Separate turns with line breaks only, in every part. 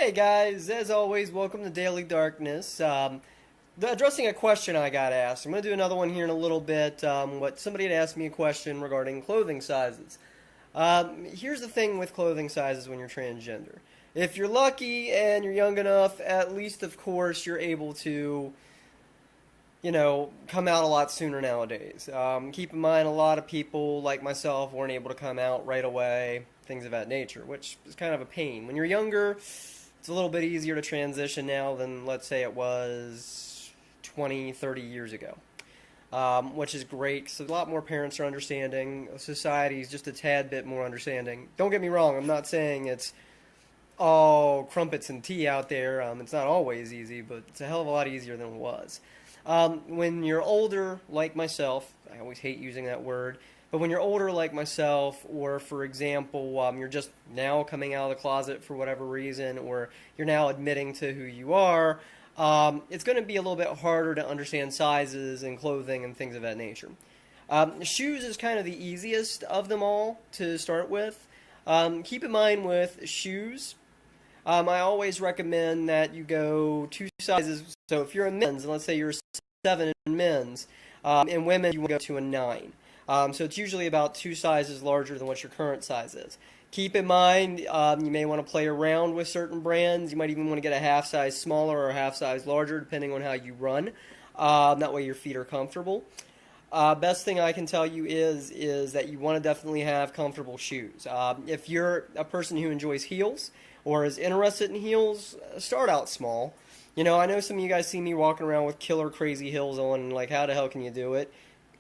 Hey guys, as always, welcome to Daily Darkness. Addressing a question I got asked. I'm going to do another one here in a little bit. What somebody had asked me a question regarding clothing sizes. Here's the thing with clothing sizes when you're transgender. If you're lucky and you're young enough, at least of course you're able to, come out a lot sooner nowadays. Keep in mind, a lot of people like myself weren't able to come out right away, things of that nature, which is kind of a pain. When you're younger, it's a little bit easier to transition now than, let's say, it was 20, 30 years ago, which is great because a lot more parents are understanding. Society is just a tad bit more understanding. Don't get me wrong, I'm not saying it's all crumpets and tea out there. It's not always easy, but it's a hell of a lot easier than it was. When you're older, like myself, I always hate using that word, but when you're older like myself, or for example, you're just now coming out of the closet for whatever reason, or you're now admitting to who you are, it's going to be a little bit harder to understand sizes and clothing and things of that nature. Shoes is kind of the easiest of them all to start with. Keep in mind with shoes, I always recommend that you go two sizes. So if you're a men's, and let's say you're a 7 in men's, in women you want to go to a 9. So it's usually about two sizes larger than what your current size is. Keep in mind, you may want to play around with certain brands. You might even want to get a half size smaller or a half size larger, depending on how you run. That way your feet are comfortable. Best thing I can tell you is that you want to definitely have comfortable shoes. If you're a person who enjoys heels or is interested in heels, start out small. I know some of you guys see me walking around with killer crazy heels on, and like, how the hell can you do it?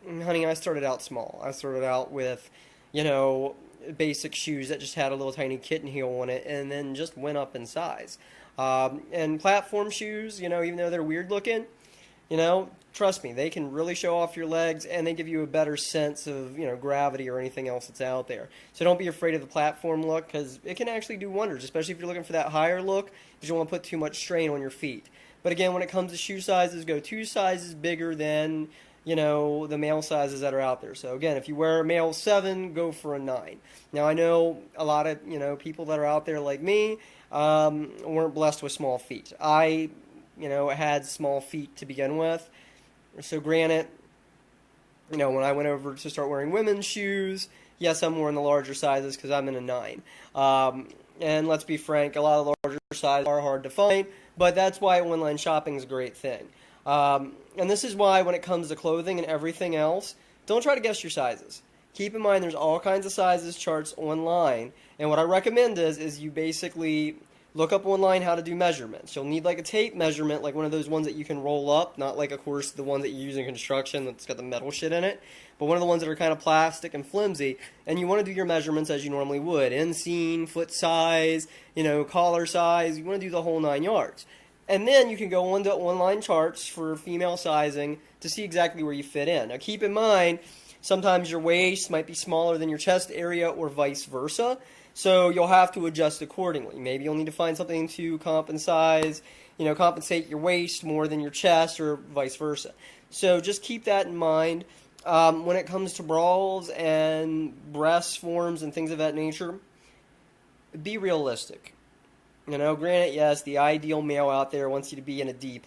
Honey, I started out small. I started out with, basic shoes that just had a little tiny kitten heel on it, and then just went up in size. And platform shoes, even though they're weird looking, trust me, they can really show off your legs, and they give you a better sense of, gravity or anything else that's out there. So don't be afraid of the platform look, because it can actually do wonders, especially if you're looking for that higher look, because you don't want to put too much strain on your feet. But again, when it comes to shoe sizes, go two sizes bigger than, the male sizes that are out there. So again, if you wear a male 7, go for a 9. Now, I know a lot of, people that are out there like me weren't blessed with small feet. I, had small feet to begin with. So granted, when I went over to start wearing women's shoes, yes, I'm wearing the larger sizes because I'm in a 9. And let's be frank, a lot of the larger sizes are hard to find, but that's why online shopping is a great thing. And this is why when it comes to clothing and everything else, don't try to guess your sizes. Keep in mind there's all kinds of sizes charts online, and what I recommend is you basically look up online how to do measurements. You'll need like a tape measurement, like one of those ones that you can roll up, not like, of course, the one that you use in construction that's got the metal shit in it, but one of the ones that are kind of plastic and flimsy, and you want to do your measurements as you normally would. Inseam, foot size, collar size, you want to do the whole 9 yards. And then you can go onto online charts for female sizing to see exactly where you fit in. Now keep in mind, sometimes your waist might be smaller than your chest area or vice versa. So you'll have to adjust accordingly. Maybe you'll need to find something to compensate your waist more than your chest or vice versa. So just keep that in mind. When it comes to bras and breast forms and things of that nature, be realistic. Granted, yes, the ideal male out there wants you to be in a D+.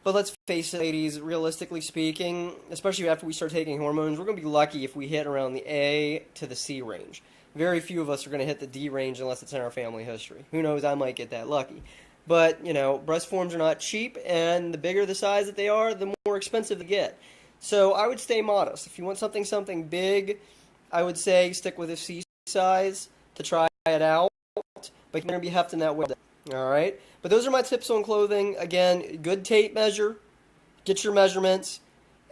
But let's face it, ladies, realistically speaking, especially after we start taking hormones, we're going to be lucky if we hit around the A to the C range. Very few of us are going to hit the D range unless it's in our family history. Who knows, I might get that lucky. But, breast forms are not cheap, and the bigger the size that they are, the more expensive they get. So I would stay modest. If you want something big, I would say stick with a C size to try it out. But you're going to be hefting that way. All right? But those are my tips on clothing. Again, good tape measure. Get your measurements.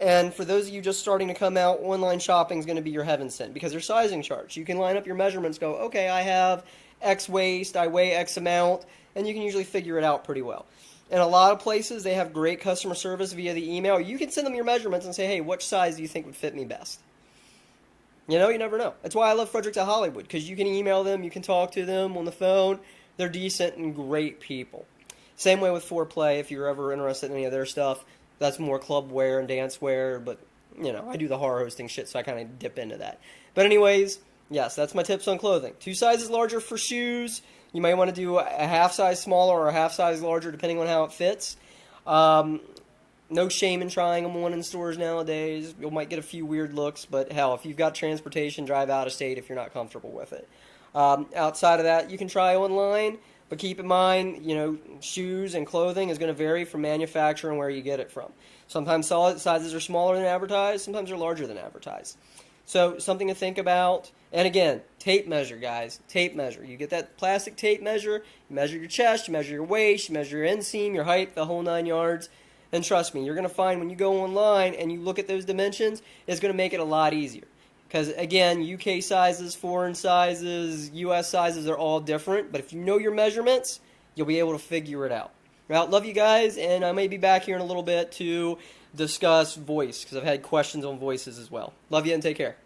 And for those of you just starting to come out, online shopping is going to be your heaven sent because they're sizing charts. You can line up your measurements, go, okay, I have X waist, I weigh X amount, and you can usually figure it out pretty well. In a lot of places, they have great customer service via the email. You can send them your measurements and say, hey, which size do you think would fit me best? You never know. That's why I love Frederick's at Hollywood, because you can email them, you can talk to them on the phone. They're decent and great people. Same way with Foreplay, if you're ever interested in any of their stuff. That's more club wear and dance wear, but, I do the horror hosting shit, so I kind of dip into that. But anyways, Yes, that's my tips on clothing. 2 sizes larger for shoes. You might want to do a half size smaller or a half size larger depending on how it fits. No shame in trying them on in stores nowadays. You might get a few weird looks, but hell, if you've got transportation, drive out of state if you're not comfortable with it. Outside of that, you can try online, but keep in mind, shoes and clothing is going to vary from manufacturer and where you get it from. Sometimes sizes are smaller than advertised, sometimes they're larger than advertised. So something to think about. And again, tape measure, guys. Tape measure. You get that plastic tape measure, you measure your chest, you measure your waist, you measure your inseam, your height, the whole 9 yards. And trust me, you're going to find when you go online and you look at those dimensions, it's going to make it a lot easier. Because again, UK sizes, foreign sizes, US sizes are all different. But if you know your measurements, you'll be able to figure it out. Well, love you guys, and I may be back here in a little bit to discuss voice, because I've had questions on voices as well. Love you and take care.